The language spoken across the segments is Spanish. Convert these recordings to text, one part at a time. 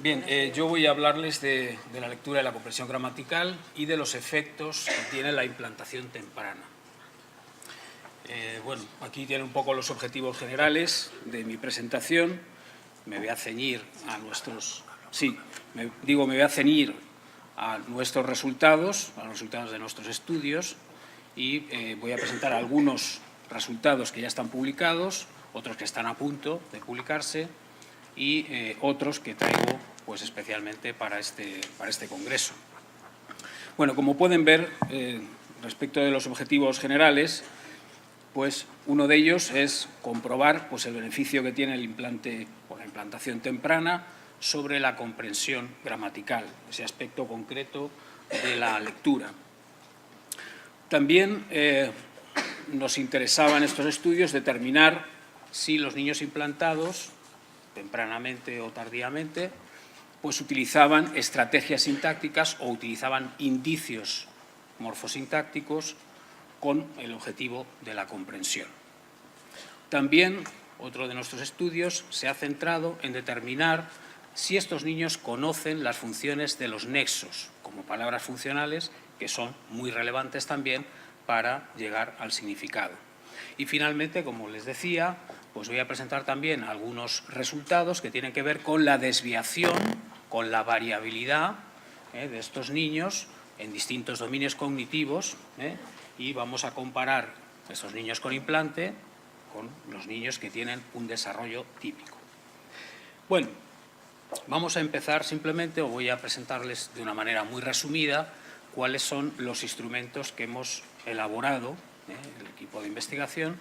Bien, yo voy a hablarles de la lectura de la comprensión gramatical y de los efectos que tiene la implantación temprana. Bueno, aquí tienen un poco los objetivos generales de mi presentación. Me voy a ceñir a nuestros... Sí, me voy a ceñir a nuestros resultados, a los resultados de nuestros estudios, y voy a presentar algunos resultados que ya están publicados, otros que están a punto de publicarse y otros que traigo pues, especialmente para este congreso. Bueno, como pueden ver, respecto de los objetivos generales, pues uno de ellos es comprobar pues, el beneficio que tiene el implante o la implantación temprana sobre la comprensión gramatical, ese aspecto concreto de la lectura. También nos interesaba en estos estudios determinar si los niños implantados, tempranamente o tardíamente, pues utilizaban estrategias sintácticas o utilizaban indicios morfosintácticos con el objetivo de la comprensión. También, otro de nuestros estudios se ha centrado en determinar si estos niños conocen las funciones de los nexos, como palabras funcionales, que son muy relevantes también para llegar al significado. Y finalmente, como les decía, pues voy a presentar también algunos resultados que tienen que ver con la desviación, con la variabilidad de estos niños en distintos dominios cognitivos, y vamos a comparar estos niños con implante con los niños que tienen un desarrollo típico. Bueno, vamos a empezar simplemente, o voy a presentarles de una manera muy resumida, cuáles son los instrumentos que hemos elaborado, el equipo de investigación,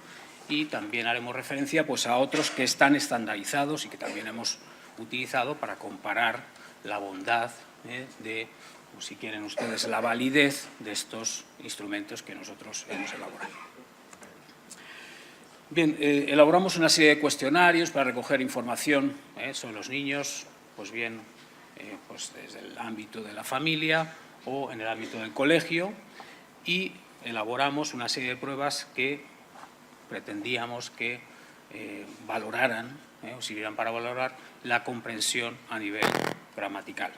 y también haremos referencia pues, a otros que están estandarizados y que también hemos utilizado para comparar la bondad de, o si quieren ustedes, la validez de estos instrumentos que nosotros hemos elaborado. Bien, elaboramos una serie de cuestionarios para recoger información sobre los niños, pues bien, pues desde el ámbito de la familia o en el ámbito del colegio, y elaboramos una serie de pruebas que pretendíamos que valoraran o sirvieran para valorar la comprensión a nivel gramatical.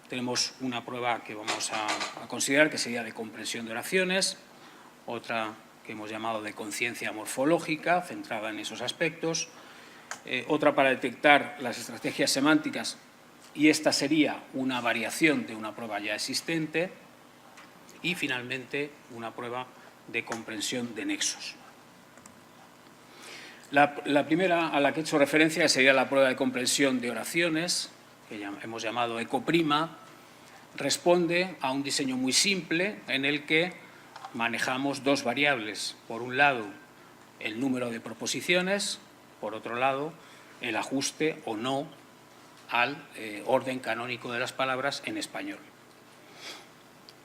Tenemos una prueba que vamos a considerar que sería de comprensión de oraciones, otra que hemos llamado de conciencia morfológica, centrada en esos aspectos, otra para detectar las estrategias semánticas, y esta sería una variación de una prueba ya existente, y finalmente una prueba de comprensión de nexos. La primera a la que he hecho referencia sería la prueba de comprensión de oraciones, que hemos llamado ECO'Prima. Responde a un diseño muy simple en el que manejamos dos variables. Por un lado, el número de proposiciones, por otro lado, el ajuste o no al orden canónico de las palabras en español.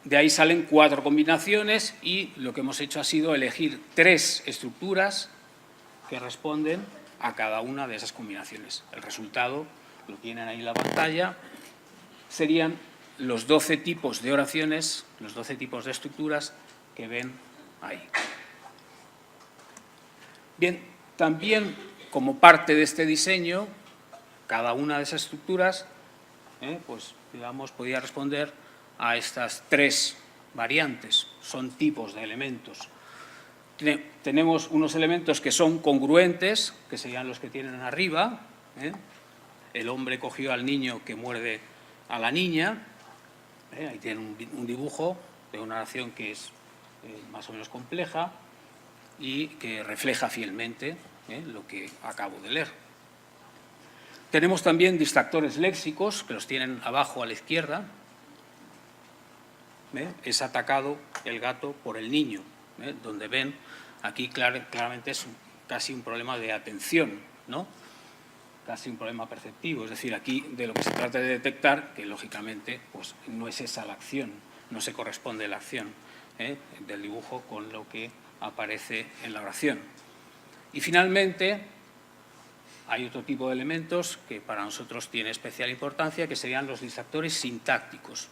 De ahí salen 4 combinaciones y lo que hemos hecho ha sido elegir 3 estructuras que responden a cada una de esas combinaciones. El resultado lo tienen ahí en la pantalla. Serían los 12 tipos de oraciones, los 12 tipos de estructuras que ven ahí. Bien, también como parte de este diseño, cada una de esas estructuras, pues digamos, podía responder a estas 3 variantes. Son tipos de elementos. Tenemos unos elementos que son congruentes, que serían los que tienen arriba. El hombre cogió al niño que muerde a la niña. Ahí tienen un dibujo de una oración que es más o menos compleja y que refleja fielmente lo que acabo de leer. Tenemos también distractores léxicos, que los tienen abajo a la izquierda. Es atacado el gato por el niño, donde ven, aquí claramente es casi un problema de atención, ¿no? Casi un problema perceptivo, es decir, aquí de lo que se trata de detectar, que lógicamente pues, no es esa la acción, no se corresponde la acción del dibujo con lo que aparece en la oración. Y finalmente, hay otro tipo de elementos que para nosotros tiene especial importancia, que serían los distractores sintácticos.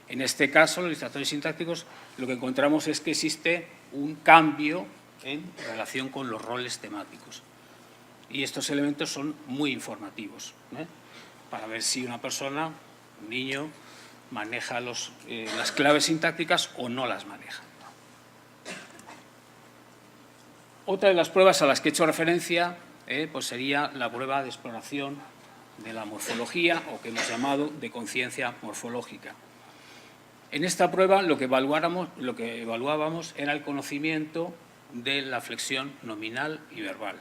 En este caso, los distractores sintácticos, lo que encontramos es que existe un cambio en relación con los roles temáticos. Y estos elementos son muy informativos. para ver si una persona, un niño, maneja las claves sintácticas o no las maneja. Otra de las pruebas a las que he hecho referencia pues sería la prueba de exploración de la morfología, o que hemos llamado de conciencia morfológica. En esta prueba lo que evaluábamos era el conocimiento de la flexión nominal y verbal.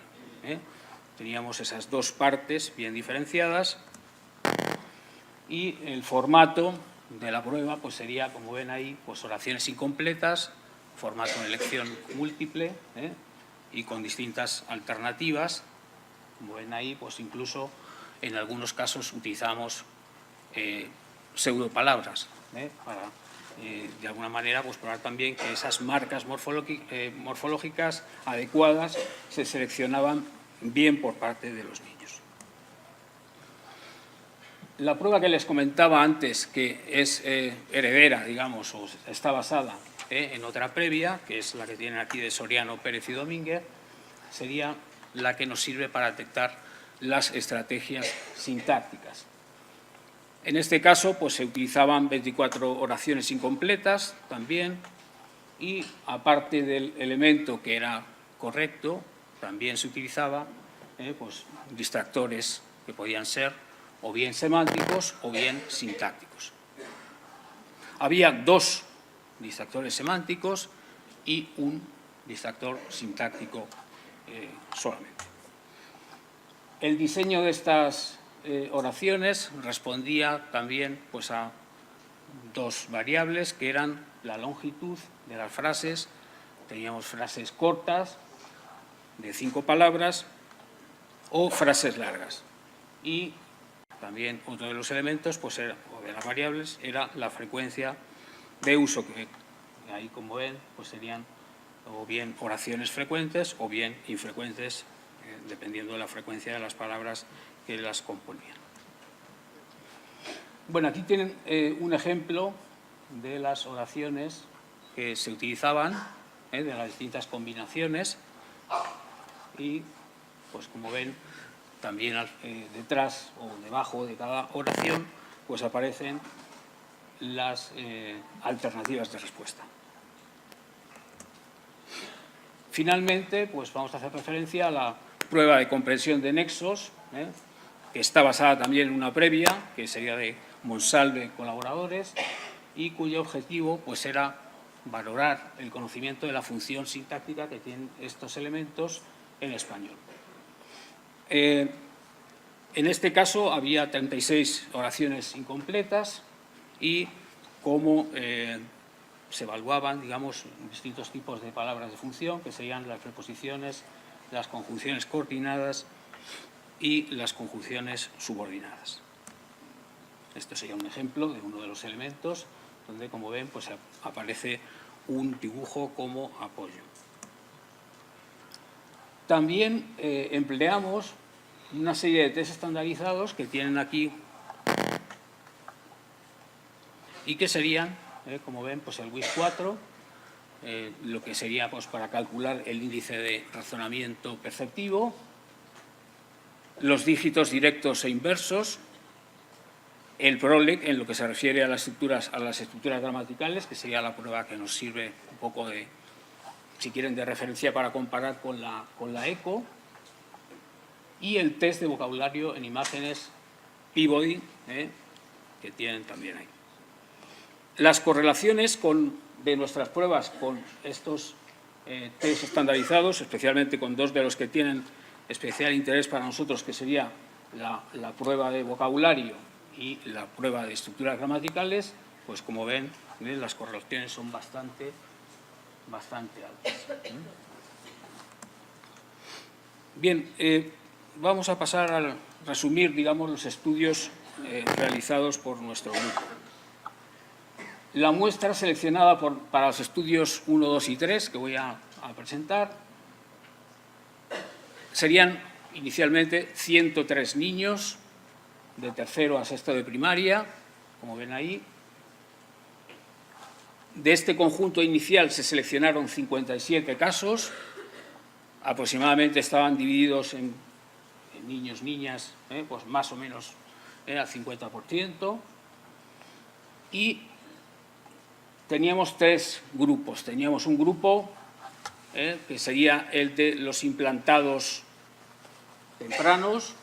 Teníamos esas dos partes bien diferenciadas y el formato de la prueba pues sería, como ven ahí, pues oraciones incompletas, formato de elección múltiple y con distintas alternativas. Como ven ahí, pues incluso en algunos casos utilizamos pseudopalabras para, de alguna manera, pues probar también que esas marcas morfológicas adecuadas se seleccionaban bien por parte de los niños. La prueba que les comentaba antes, que es heredera, digamos, o está basada en otra previa, que es la que tienen aquí de Soriano, Pérez y Domínguez, sería la que nos sirve para detectar las estrategias sintácticas. En este caso, pues se utilizaban 24 oraciones incompletas también, y aparte del elemento que era correcto, también se utilizaba pues, distractores que podían ser o bien semánticos o bien sintácticos. Había 2 distractores semánticos y un distractor sintáctico solamente. El diseño de estas oraciones respondía también pues, a 2 variables que eran la longitud de las frases. Teníamos frases cortas de 5 palabras o frases largas. Y también otro de los elementos, pues o de las variables, era la frecuencia de uso, que ahí, como ven, pues serían o bien oraciones frecuentes o bien infrecuentes, dependiendo de la frecuencia de las palabras que las componían. Bueno, aquí tienen un ejemplo de las oraciones que se utilizaban, de las distintas combinaciones, y pues como ven, también detrás o debajo de cada oración pues aparecen las alternativas de respuesta. Finalmente, pues vamos a hacer referencia a la prueba de comprensión de nexos, que está basada también en una previa, que sería de Monsalve colaboradores, y cuyo objetivo pues era valorar el conocimiento de la función sintáctica que tienen estos elementos en español. En este caso había 36 oraciones incompletas y cómo se evaluaban, digamos, distintos tipos de palabras de función, que serían las preposiciones, las conjunciones coordinadas y las conjunciones subordinadas. Esto sería un ejemplo de uno de los elementos donde, como ven, pues aparece un dibujo como apoyo. También empleamos una serie de test estandarizados que tienen aquí y que serían, como ven, pues el WIS4, lo que sería pues, para calcular el índice de razonamiento perceptivo, los dígitos directos e inversos, el PROLEG en lo que se refiere a las estructuras gramaticales, que sería la prueba que nos sirve un poco de, si quieren, de referencia para comparar con la ECO, y el test de vocabulario en imágenes Peabody, que tienen también ahí. Las correlaciones de nuestras pruebas con estos test estandarizados, especialmente con 2 de los que tienen especial interés para nosotros, que sería la prueba de vocabulario y la prueba de estructuras gramaticales, pues como ven, las correlaciones son bastante altas. Bien, vamos a pasar a resumir, digamos, los estudios realizados por nuestro grupo. La muestra seleccionada para los estudios 1, 2 y 3, que voy a presentar, serían inicialmente 103 niños de tercero a sexto de primaria, como ven ahí. De este conjunto inicial se seleccionaron 57 casos, aproximadamente estaban divididos en niños, niñas, pues más o menos al 50%, y teníamos tres grupos. Teníamos un grupo que sería el de los implantados tempranos.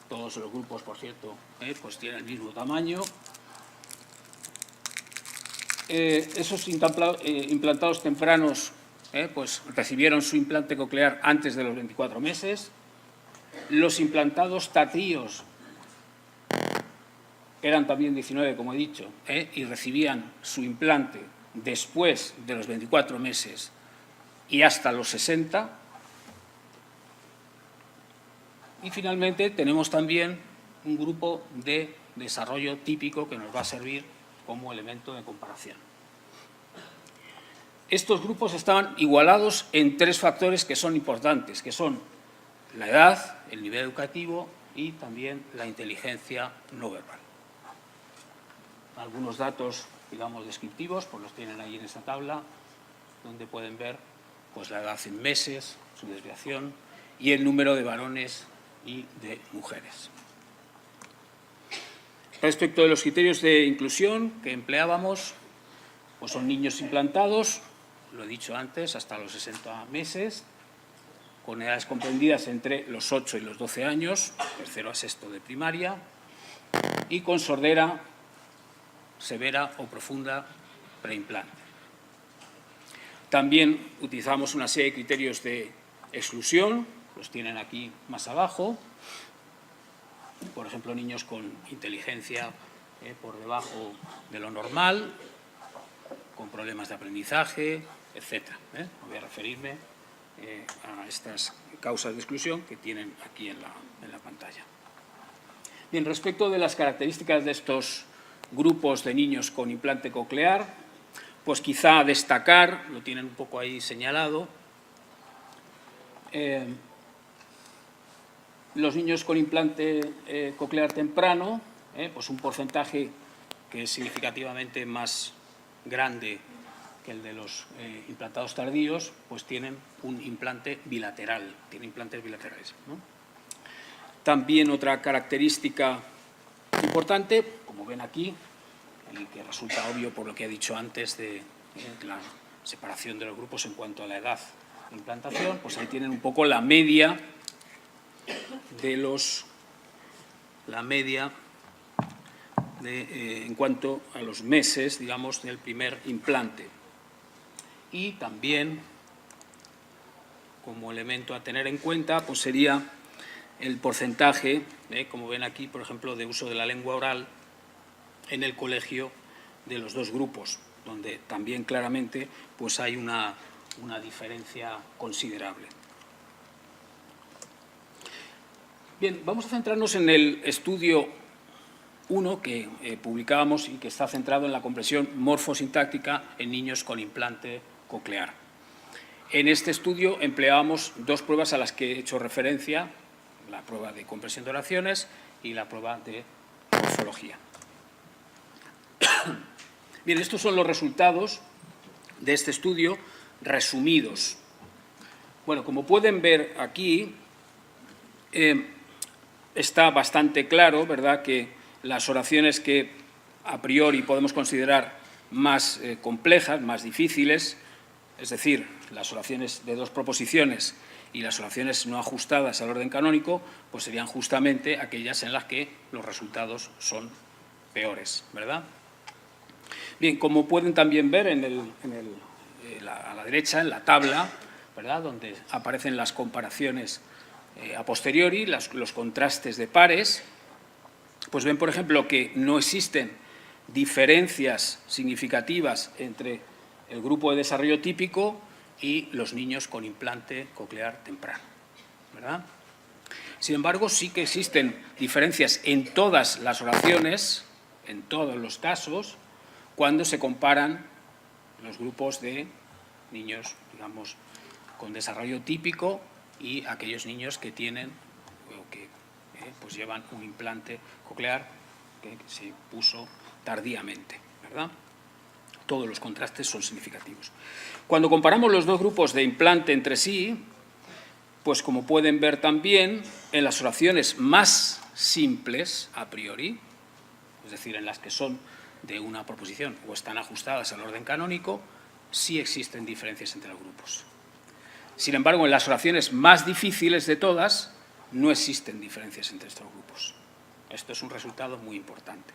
Todos los grupos, por cierto, pues tienen el mismo tamaño. Esos implantados tempranos pues recibieron su implante coclear antes de los 24 meses. Los implantados tardíos eran también 19, como he dicho, y recibían su implante después de los 24 meses y hasta los 60. Y finalmente tenemos también un grupo de desarrollo típico que nos va a servir como elemento de comparación. Estos grupos estaban igualados en tres factores que son importantes, que son la edad, el nivel educativo y también la inteligencia no verbal. Algunos datos, digamos, descriptivos, pues los tienen ahí en esta tabla, donde pueden ver pues, la edad en meses, su desviación y el número de varones y de mujeres. Respecto de los criterios de inclusión que empleábamos, pues son niños implantados, lo he dicho antes, hasta los 60 meses, con edades comprendidas entre los 8 y los 12 años, tercero a sexto de primaria, y con sordera severa o profunda preimplante. También utilizamos una serie de criterios de exclusión, los tienen aquí más abajo. Por ejemplo, niños con inteligencia por debajo de lo normal, con problemas de aprendizaje, etc. No voy a referirme a estas causas de exclusión que tienen aquí en la pantalla. Bien, respecto de las características de estos grupos de niños con implante coclear, pues quizá destacar, lo tienen un poco ahí señalado, los niños con implante coclear temprano, pues un porcentaje que es significativamente más grande que el de los implantados tardíos, pues tienen un implante bilateral, tienen implantes bilaterales, ¿no? También otra característica importante, como ven aquí, y que resulta obvio por lo que he dicho antes de la separación de los grupos en cuanto a la edad de implantación, pues ahí tienen un poco la media en cuanto a los meses, digamos, del primer implante. Y también, como elemento a tener en cuenta, pues sería el porcentaje, como ven aquí, por ejemplo, de uso de la lengua oral en el colegio de los dos grupos, donde también claramente pues hay una diferencia considerable. Bien, vamos a centrarnos en el estudio 1 que publicábamos y que está centrado en la comprensión morfosintáctica en niños con implante coclear. En este estudio empleábamos dos pruebas a las que he hecho referencia, la prueba de comprensión de oraciones y la prueba de morfología. Bien, estos son los resultados de este estudio resumidos. Bueno, como pueden ver aquí, está bastante claro, ¿verdad?, que las oraciones que a priori podemos considerar más complejas, más difíciles, es decir, las oraciones de dos proposiciones y las oraciones no ajustadas al orden canónico, pues serían justamente aquellas en las que los resultados son peores, ¿verdad? Bien, como pueden también ver a la derecha, en la tabla, ¿verdad?, donde aparecen las comparaciones a posteriori, los contrastes de pares, pues ven, por ejemplo, que no existen diferencias significativas entre el grupo de desarrollo típico y los niños con implante coclear temprano, ¿verdad? Sin embargo, sí que existen diferencias en todas las oraciones, en todos los casos, cuando se comparan los grupos de niños, digamos, con desarrollo típico y aquellos niños que tienen o que pues llevan un implante coclear que se puso tardíamente, ¿verdad? Todos los contrastes son significativos. Cuando comparamos los dos grupos de implante entre sí, pues como pueden ver también, en las oraciones más simples a priori, es decir, en las que son de una proposición o están ajustadas al orden canónico, sí existen diferencias entre los grupos. Sin embargo, en las oraciones más difíciles de todas, no existen diferencias entre estos grupos. Esto es un resultado muy importante,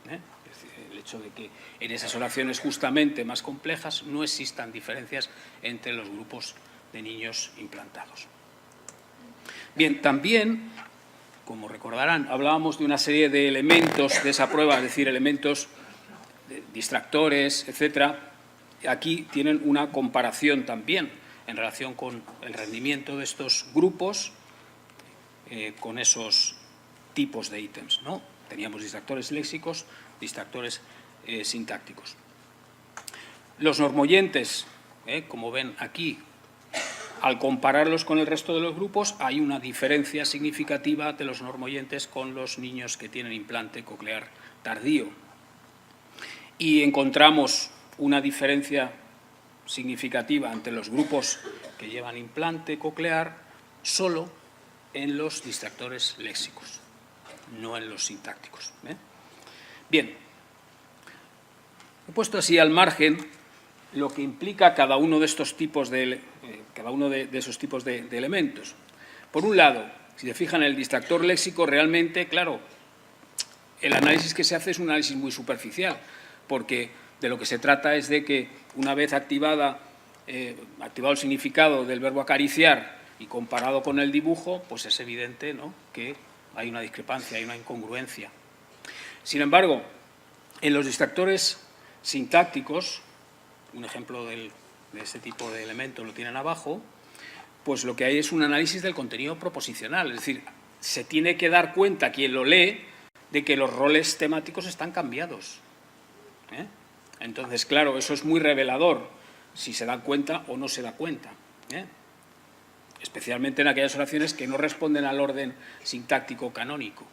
¿eh? Es decir, el hecho de que en esas oraciones justamente más complejas no existan diferencias entre los grupos de niños implantados. Bien, también, como recordarán, hablábamos de una serie de elementos de esa prueba, es decir, elementos distractores, etcétera. Aquí tienen una comparación también en relación con el rendimiento de estos grupos con esos tipos de ítems, ¿no? Teníamos distractores léxicos, distractores sintácticos. Los normoyentes, como ven aquí, al compararlos con el resto de los grupos, hay una diferencia significativa de los normoyentes con los niños que tienen implante coclear tardío. Y encontramos una diferencia significativa entre los grupos que llevan implante coclear solo en los distractores léxicos, no en los sintácticos. Bien, he puesto así al margen lo que implica cada uno de estos tipos de esos tipos de elementos. Por un lado, si se fijan en el distractor léxico, realmente, claro, el análisis que se hace es un análisis muy superficial, porque de lo que se trata es de que una vez activado el significado del verbo acariciar y comparado con el dibujo, pues es evidente, ¿no?, que hay una discrepancia, hay una incongruencia. Sin embargo, en los distractores sintácticos, un ejemplo de este tipo de elementos lo tienen abajo, pues lo que hay es un análisis del contenido proposicional, es decir, se tiene que dar cuenta quien lo lee de que los roles temáticos están cambiados. Entonces, claro, eso es muy revelador, si se da cuenta o no se da cuenta, especialmente en aquellas oraciones que no responden al orden sintáctico canónico.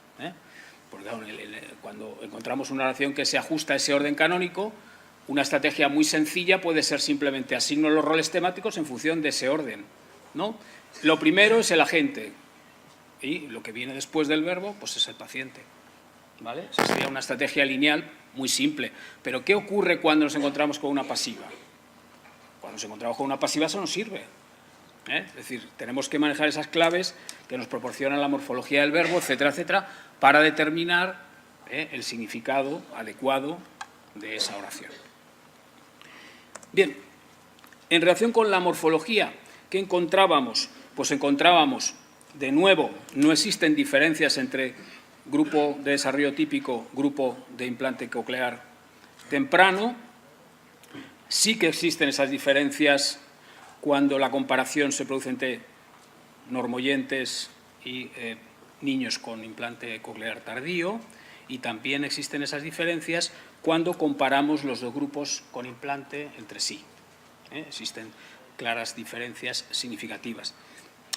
Porque cuando encontramos una oración que se ajusta a ese orden canónico, una estrategia muy sencilla puede ser simplemente asigno los roles temáticos en función de ese orden, ¿no? Lo primero es el agente y lo que viene después del verbo pues es el paciente, ¿vale? Esa sería una estrategia lineal muy simple. Pero ¿qué ocurre cuando nos encontramos con una pasiva? Cuando nos encontramos con una pasiva eso nos sirve. Es decir, tenemos que manejar esas claves que nos proporcionan la morfología del verbo, etcétera, etcétera, para determinar el significado adecuado de esa oración. Bien, en relación con la morfología, ¿qué encontrábamos? Pues encontrábamos, de nuevo, no existen diferencias entre grupo de desarrollo típico, grupo de implante coclear temprano. Sí que existen esas diferencias cuando la comparación se produce entre normoyentes y niños con implante coclear tardío, y también existen esas diferencias cuando comparamos los dos grupos con implante entre sí. Existen claras diferencias significativas.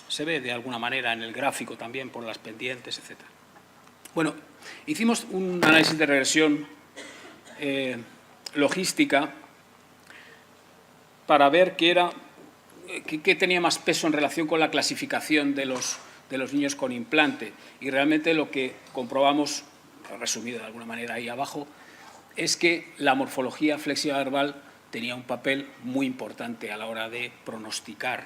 Se ve de alguna manera en el gráfico también por las pendientes, etc. Bueno, hicimos un análisis de regresión logística para ver qué tenía más peso en relación con la clasificación de los niños con implante. Y realmente lo que comprobamos, resumido de alguna manera ahí abajo, es que la morfología flexiva verbal tenía un papel muy importante a la hora de pronosticar,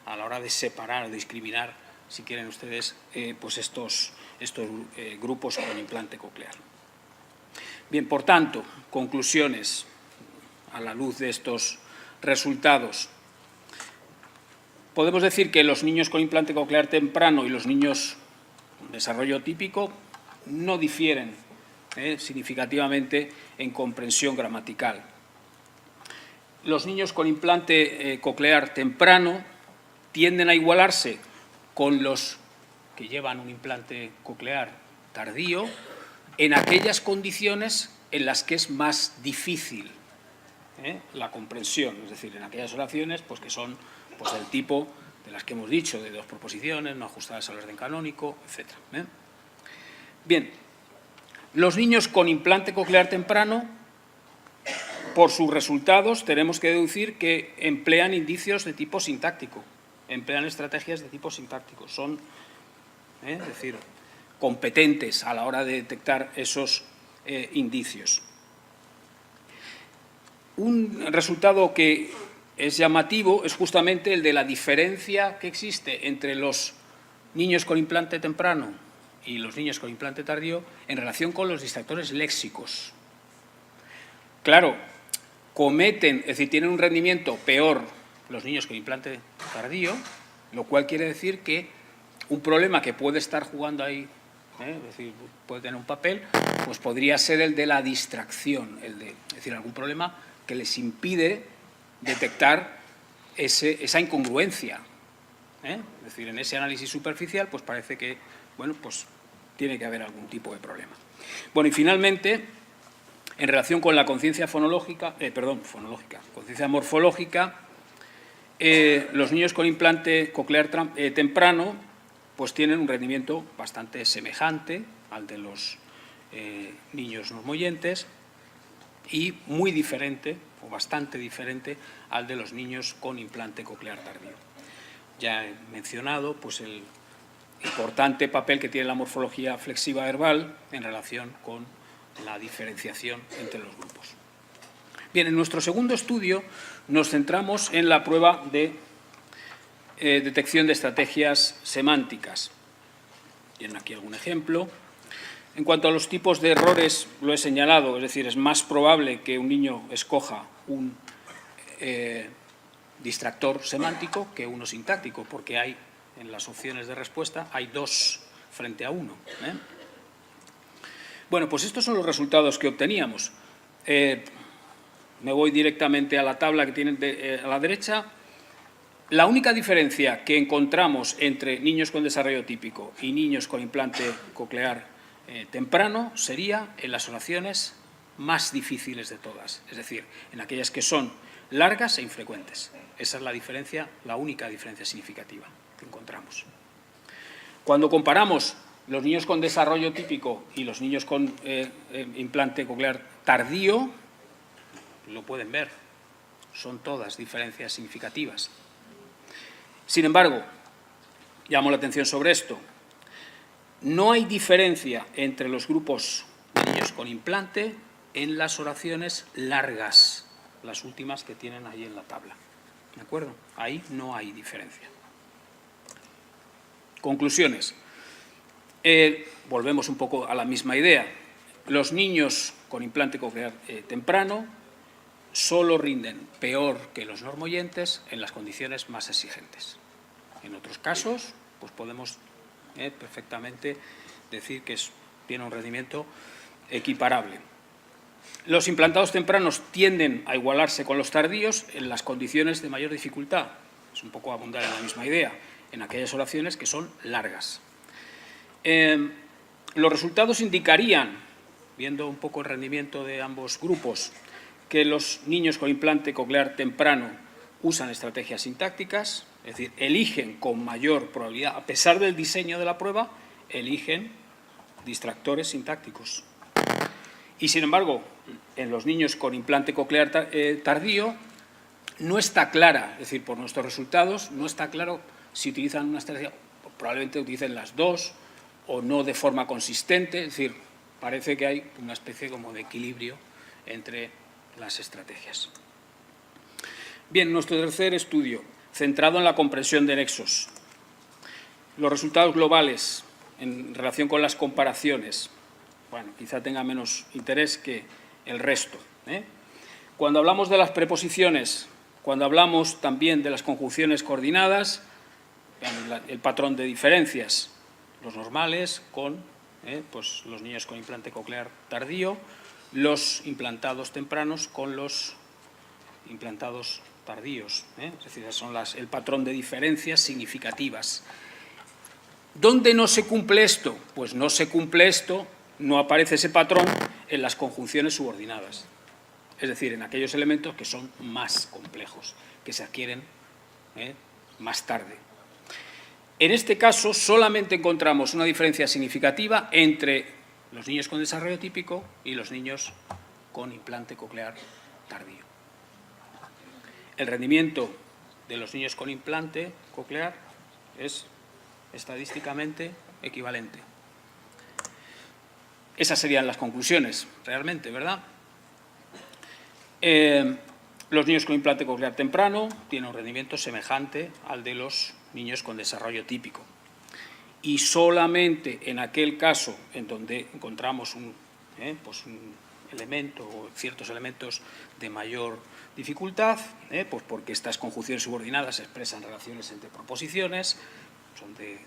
a la hora de separar, de discriminar, si quieren ustedes, pues estos grupos con implante coclear. Bien, por tanto, conclusiones a la luz de estos resultados. Podemos decir que los niños con implante coclear temprano y los niños con desarrollo típico no difieren significativamente en comprensión gramatical. Los niños con implante coclear temprano tienden a igualarse con los que llevan un implante coclear tardío en aquellas condiciones en las que es más difícil la comprensión, es decir, en aquellas oraciones pues, que son pues, del tipo de las que hemos dicho, de dos proposiciones, no ajustadas al orden canónico, etc. Bien, los niños con implante coclear temprano, por sus resultados, tenemos que deducir que emplean indicios de tipo sintáctico, emplean estrategias de tipo sintáctico. Son, es decir, competentes a la hora de detectar esos indicios. Un resultado que es llamativo es justamente el de la diferencia que existe entre los niños con implante temprano y los niños con implante tardío en relación con los distractores léxicos. Claro, es decir, tienen un rendimiento peor los niños con implante tardío, lo cual quiere decir que un problema que puede estar jugando ahí, es decir, puede tener un papel, pues podría ser el de la distracción, es decir, algún problema que les impide detectar esa incongruencia. Es decir, en ese análisis superficial, pues parece que, bueno, pues tiene que haber algún tipo de problema. Bueno, y finalmente, en relación con la conciencia conciencia morfológica, los niños con implante coclear temprano pues tienen un rendimiento bastante semejante al de los niños normoyentes y muy diferente, o bastante diferente, al de los niños con implante coclear tardío. Ya he mencionado pues, el importante papel que tiene la morfología flexiva verbal en relación con la diferenciación entre los grupos. Bien, en nuestro segundo estudio nos centramos en la prueba de detección de estrategias semánticas. Tienen aquí algún ejemplo. En cuanto a los tipos de errores, lo he señalado, es decir, es más probable que un niño escoja un distractor semántico que uno sintáctico, porque hay, en las opciones de respuesta, hay 2 frente a 1. Bueno, pues estos son los resultados que obteníamos. Me voy directamente a la tabla que tienen a la derecha. La única diferencia que encontramos entre niños con desarrollo típico y niños con implante coclear temprano sería en las oraciones más difíciles de todas, es decir, en aquellas que son largas e infrecuentes. Esa es la diferencia, la única diferencia significativa que encontramos. Cuando comparamos los niños con desarrollo típico y los niños con implante coclear tardío, lo pueden ver, son todas diferencias significativas. Sin embargo, llamo la atención sobre esto, no hay diferencia entre los grupos de niños con implante en las oraciones largas, las últimas que tienen ahí en la tabla. ¿De acuerdo? Ahí no hay diferencia. Conclusiones. Volvemos un poco a la misma idea. Los niños con implante coclear temprano solo rinden peor que los normoyentes en las condiciones más exigentes. En otros casos, pues podemos perfectamente decir que tiene un rendimiento equiparable. Los implantados tempranos tienden a igualarse con los tardíos en las condiciones de mayor dificultad. Es un poco abundar en la misma idea, en aquellas oraciones que son largas. Los resultados indicarían, viendo un poco el rendimiento de ambos grupos, que los niños con implante coclear temprano usan estrategias sintácticas, es decir, eligen con mayor probabilidad, a pesar del diseño de la prueba, eligen distractores sintácticos. Y, sin embargo, en los niños con implante coclear tardío no está clara, es decir, por nuestros resultados, no está claro si utilizan una estrategia, probablemente utilicen las 2 o no de forma consistente, es decir, parece que hay una especie como de equilibrio entre las estrategias. Bien, nuestro tercer estudio, centrado en la comprensión de nexos. Los resultados globales en relación con las comparaciones, bueno, quizá tenga menos interés que el resto. Cuando hablamos de las preposiciones, cuando hablamos también de las conjunciones coordinadas, el patrón de diferencias, los normales con pues los niños con implante coclear tardío, los implantados tempranos con los implantados tardíos, es decir, son el patrón de diferencias significativas. ¿Dónde no se cumple esto? Pues no se cumple esto, no aparece ese patrón en las conjunciones subordinadas, es decir, en aquellos elementos que son más complejos, que se adquieren más tarde. En este caso, solamente encontramos una diferencia significativa entre los niños con desarrollo típico y los niños con implante coclear tardío. El rendimiento de los niños con implante coclear es estadísticamente equivalente. Esas serían las conclusiones, realmente, ¿verdad? Los niños con implante coclear temprano tienen un rendimiento semejante al de los niños con desarrollo típico. Y solamente en aquel caso en donde encontramos un elemento o ciertos elementos de mayor dificultad, pues porque estas conjunciones subordinadas expresan relaciones entre proposiciones, son de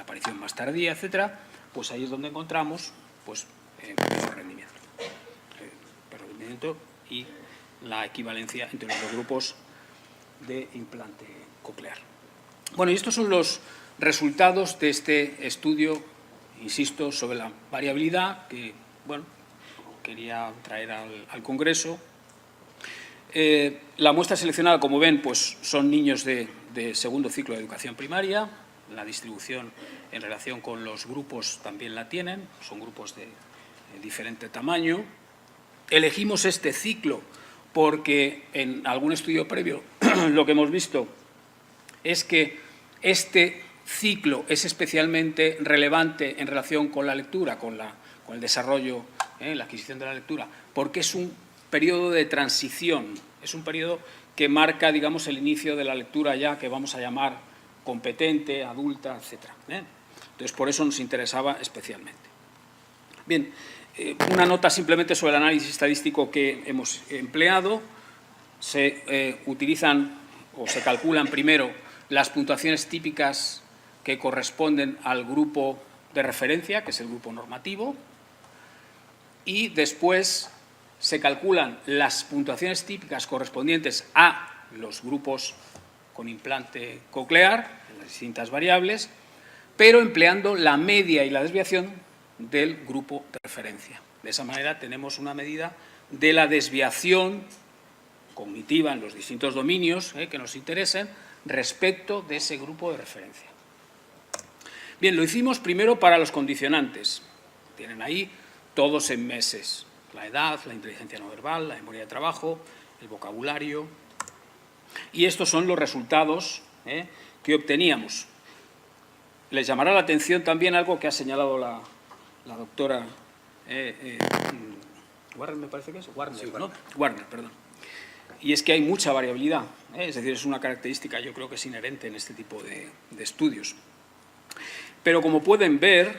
aparición más tardía, etcétera, pues ahí es donde encontramos pues, mejor rendimiento. Rendimiento y la equivalencia entre los dos grupos de implante coclear. Bueno, y estos son los resultados de este estudio, insisto, sobre la variabilidad que, bueno, quería traer al Congreso. La muestra seleccionada, como ven, pues son niños de segundo ciclo de educación primaria. La distribución en relación con los grupos también la tienen, son grupos de diferente tamaño. Elegimos este ciclo porque en algún estudio previo lo que hemos visto es que este ciclo es especialmente relevante en relación con la lectura, con el desarrollo, la adquisición de la lectura, porque es un periodo de transición, es un periodo que marca, digamos, el inicio de la lectura ya que vamos a llamar competente, adulta, etcétera. Entonces, por eso nos interesaba especialmente. Bien, una nota simplemente sobre el análisis estadístico que hemos empleado. Se utilizan o se calculan primero las puntuaciones típicas que corresponden al grupo de referencia, que es el grupo normativo, y después se calculan las puntuaciones típicas correspondientes a los grupos con implante coclear, en las distintas variables, pero empleando la media y la desviación del grupo de referencia. De esa manera tenemos una medida de la desviación cognitiva en los distintos dominios que nos interesen respecto de ese grupo de referencia. Bien, lo hicimos primero para los condicionantes. Tienen ahí todos en meses. La edad, la inteligencia no verbal, la memoria de trabajo, el vocabulario. Y estos son los resultados que obteníamos. Les llamará la atención también algo que ha señalado la doctora Warner, me parece que es. Warner, sí, ¿no? Warner, perdón. Y es que hay mucha variabilidad, es decir, es una característica, yo creo que es inherente en este tipo de estudios. Pero como pueden ver,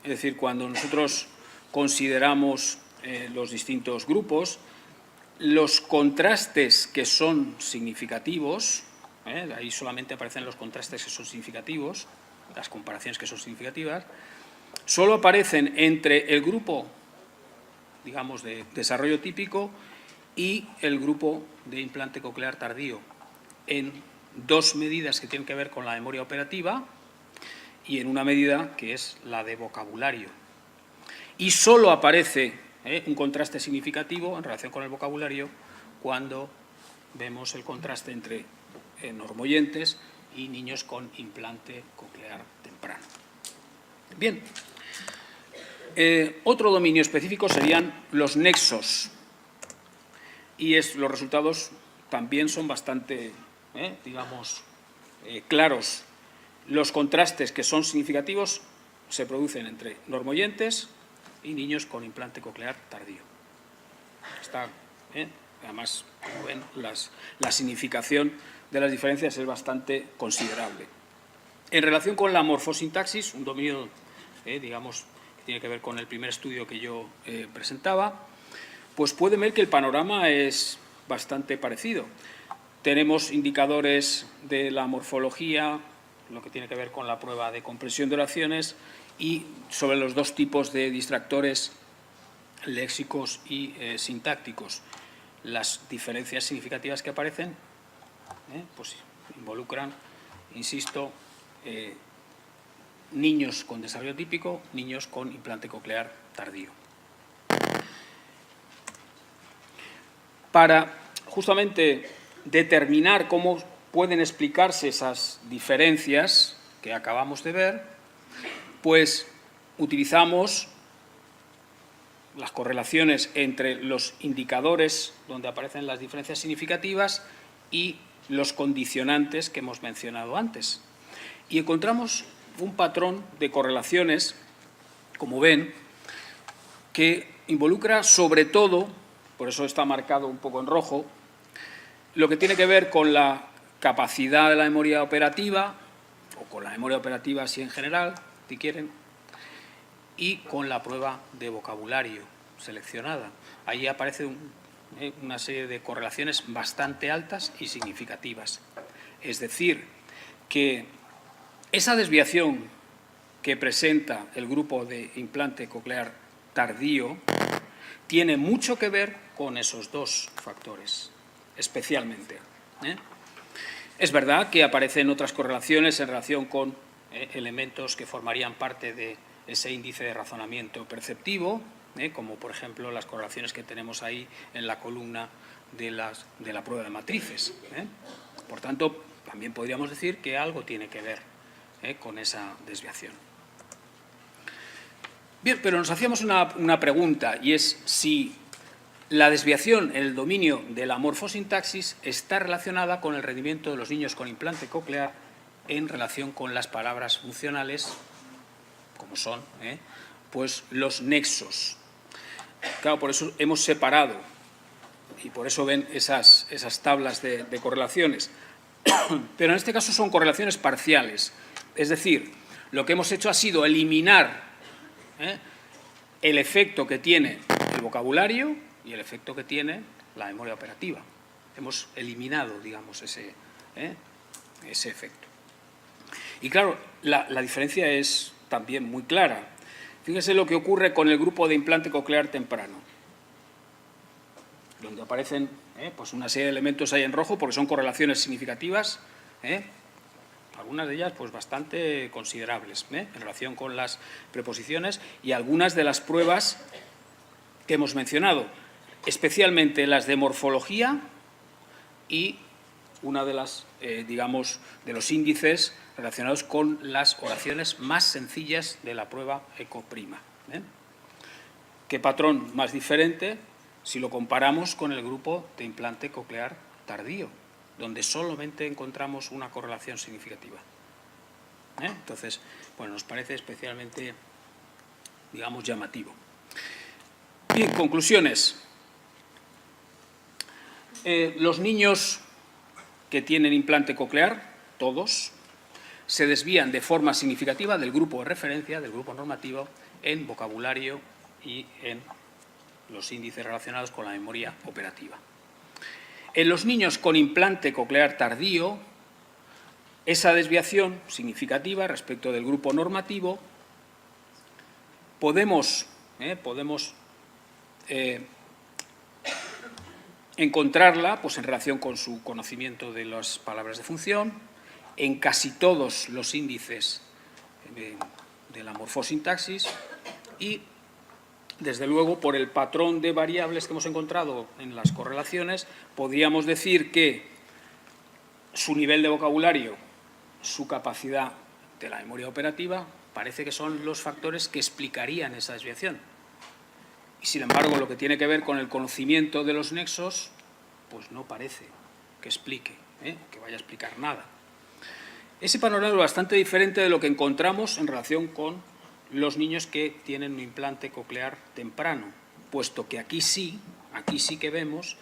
es decir, cuando nosotros consideramos los distintos grupos, los contrastes que son significativos, ahí solamente aparecen los contrastes que son significativos, las comparaciones que son significativas, solo aparecen entre el grupo, digamos, de desarrollo típico y el grupo de implante coclear tardío, en dos medidas que tienen que ver con la memoria operativa y en una medida que es la de vocabulario. Y solo aparece un contraste significativo en relación con el vocabulario cuando vemos el contraste entre normoyentes y niños con implante coclear temprano. Bien, otro dominio específico serían los nexos. Y los resultados también son bastante, digamos, claros. Los contrastes que son significativos se producen entre normoyentes y niños con implante coclear tardío. Además, como ven, la significación de las diferencias es bastante considerable. En relación con la morfosintaxis, un dominio, digamos, que tiene que ver con el primer estudio que yo presentaba, pues pueden ver que el panorama es bastante parecido. Tenemos indicadores de la morfología, lo que tiene que ver con la prueba de comprensión de oraciones y sobre los dos tipos de distractores léxicos y sintácticos. Las diferencias significativas que aparecen pues involucran, insisto, niños con desarrollo típico, niños con implante coclear tardío. Para justamente determinar cómo pueden explicarse esas diferencias que acabamos de ver, pues utilizamos las correlaciones entre los indicadores donde aparecen las diferencias significativas y los condicionantes que hemos mencionado antes. Y encontramos un patrón de correlaciones, como ven, que involucra sobre todo, por eso está marcado un poco en rojo, lo que tiene que ver con la capacidad de la memoria operativa, o con la memoria operativa así en general, si quieren, y con la prueba de vocabulario seleccionada. Ahí aparece una serie de correlaciones bastante altas y significativas. Es decir, que esa desviación que presenta el grupo de implante coclear tardío tiene mucho que ver con esos dos factores, especialmente. Es verdad que aparecen otras correlaciones en relación con elementos que formarían parte de ese índice de razonamiento perceptivo, como por ejemplo las correlaciones que tenemos ahí en la columna de la prueba de matrices. Por tanto, también podríamos decir que algo tiene que ver con esa desviación. Bien, pero nos hacíamos una pregunta, y es si la desviación en el dominio de la morfosintaxis está relacionada con el rendimiento de los niños con implante coclear en relación con las palabras funcionales, como son pues los nexos. Claro, por eso hemos separado, y por eso ven esas tablas de correlaciones. Pero en este caso son correlaciones parciales. Es decir, lo que hemos hecho ha sido eliminar el efecto que tiene el vocabulario y el efecto que tiene la memoria operativa. Hemos eliminado, digamos, ese efecto. Y claro, la diferencia es también muy clara. Fíjense lo que ocurre con el grupo de implante coclear temprano, donde aparecen pues una serie de elementos ahí en rojo porque son correlaciones significativas, algunas de ellas pues bastante considerables en relación con las preposiciones y algunas de las pruebas que hemos mencionado, especialmente las de morfología y una de las, digamos, de los índices relacionados con las oraciones más sencillas de la prueba ecoprima. ¿Qué patrón más diferente si lo comparamos con el grupo de implante coclear tardío, donde solamente encontramos una correlación significativa? Entonces, bueno, nos parece especialmente, digamos, llamativo. Bien, conclusiones. Los niños que tienen implante coclear, todos, se desvían de forma significativa del grupo de referencia, del grupo normativo, en vocabulario y en los índices relacionados con la memoria operativa. En los niños con implante coclear tardío, esa desviación significativa respecto del grupo normativo podemos encontrarla pues, en relación con su conocimiento de las palabras de función, en casi todos los índices de la morfosintaxis y, desde luego, por el patrón de variables que hemos encontrado en las correlaciones, podríamos decir que su nivel de vocabulario, su capacidad de la memoria operativa, parece que son los factores que explicarían esa desviación. Y, sin embargo, lo que tiene que ver con el conocimiento de los nexos, pues no parece que explique, que vaya a explicar nada. Ese panorama es bastante diferente de lo que encontramos en relación con los niños que tienen un implante coclear temprano, puesto que aquí sí que vemos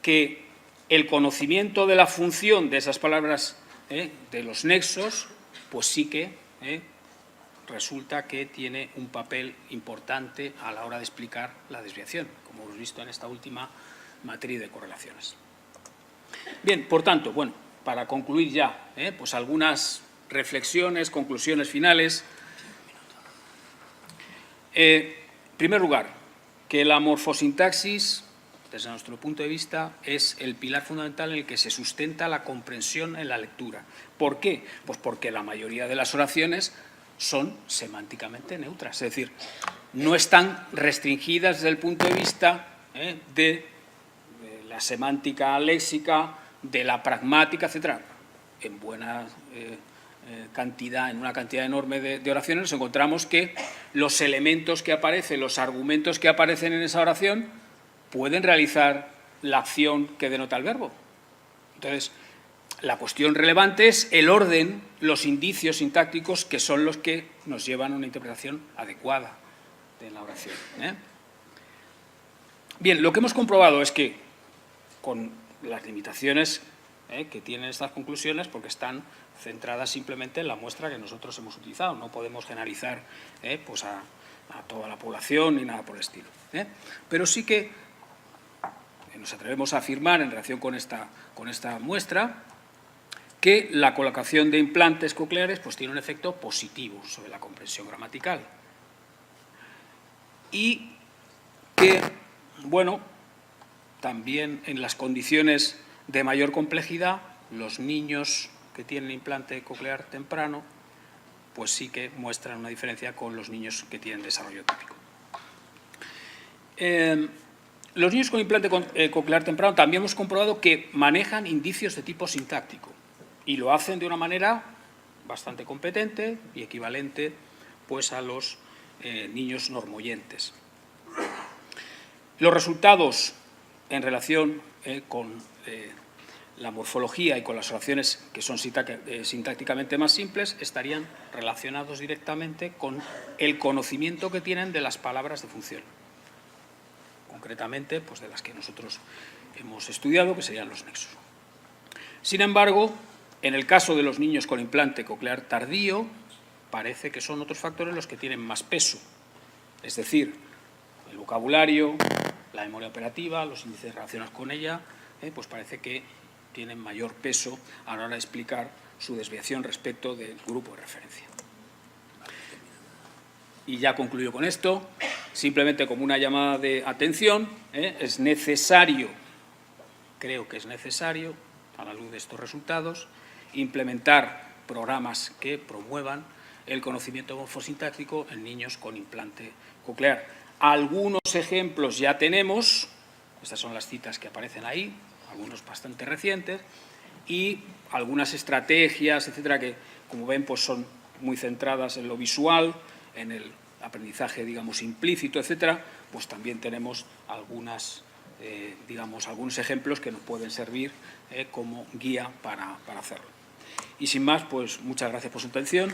que el conocimiento de la función de esas palabras, de los nexos, pues sí que resulta que tiene un papel importante a la hora de explicar la desviación, como hemos visto en esta última matriz de correlaciones. Bien, por tanto, bueno, para concluir ya, pues algunas reflexiones, conclusiones finales. En primer lugar, que la morfosintaxis, desde nuestro punto de vista, es el pilar fundamental en el que se sustenta la comprensión en la lectura. ¿Por qué? Pues porque la mayoría de las oraciones son semánticamente neutras, es decir, no están restringidas desde el punto de vista de la semántica léxica, de la pragmática, etcétera. En buena cantidad, en una cantidad enorme de oraciones, nos encontramos que los elementos que aparecen, los argumentos que aparecen en esa oración, pueden realizar la acción que denota el verbo. Entonces, la cuestión relevante es el orden, los indicios sintácticos que son los que nos llevan a una interpretación adecuada de la oración. Bien, lo que hemos comprobado es que, con las limitaciones que tienen estas conclusiones, porque están centradas simplemente en la muestra que nosotros hemos utilizado, no podemos generalizar pues a toda la población ni nada por el estilo. Pero sí que nos atrevemos a afirmar en relación con esta muestra que la colocación de implantes cocleares pues, tiene un efecto positivo sobre la comprensión gramatical. Y que, bueno, también en las condiciones de mayor complejidad, los niños que tienen implante coclear temprano, pues sí que muestran una diferencia con los niños que tienen desarrollo típico. Los niños con implante coclear temprano también hemos comprobado que manejan indicios de tipo sintáctico y lo hacen de una manera bastante competente y equivalente pues, a los niños normoyentes. Los resultados en relación con la morfología y con las oraciones que son sintácticamente más simples estarían relacionados directamente con el conocimiento que tienen de las palabras de función. Concretamente, pues de las que nosotros hemos estudiado, que serían los nexos. Sin embargo, en el caso de los niños con implante coclear tardío, parece que son otros factores los que tienen más peso. Es decir, el vocabulario, la memoria operativa, los índices relacionados con ella, pues parece que tienen mayor peso a la hora de explicar su desviación respecto del grupo de referencia. Y ya concluyo con esto, simplemente como una llamada de atención, es necesario, creo que es necesario, a la luz de estos resultados, implementar programas que promuevan el conocimiento morfosintáctico en niños con implante coclear. Algunos ejemplos ya tenemos, estas son las citas que aparecen ahí, algunos bastante recientes, y algunas estrategias, etcétera, que, como ven, pues son muy centradas en lo visual, en el aprendizaje, digamos, implícito, etcétera, pues también tenemos algunos ejemplos que nos pueden servir como guía para hacerlo. Y sin más, pues muchas gracias por su atención.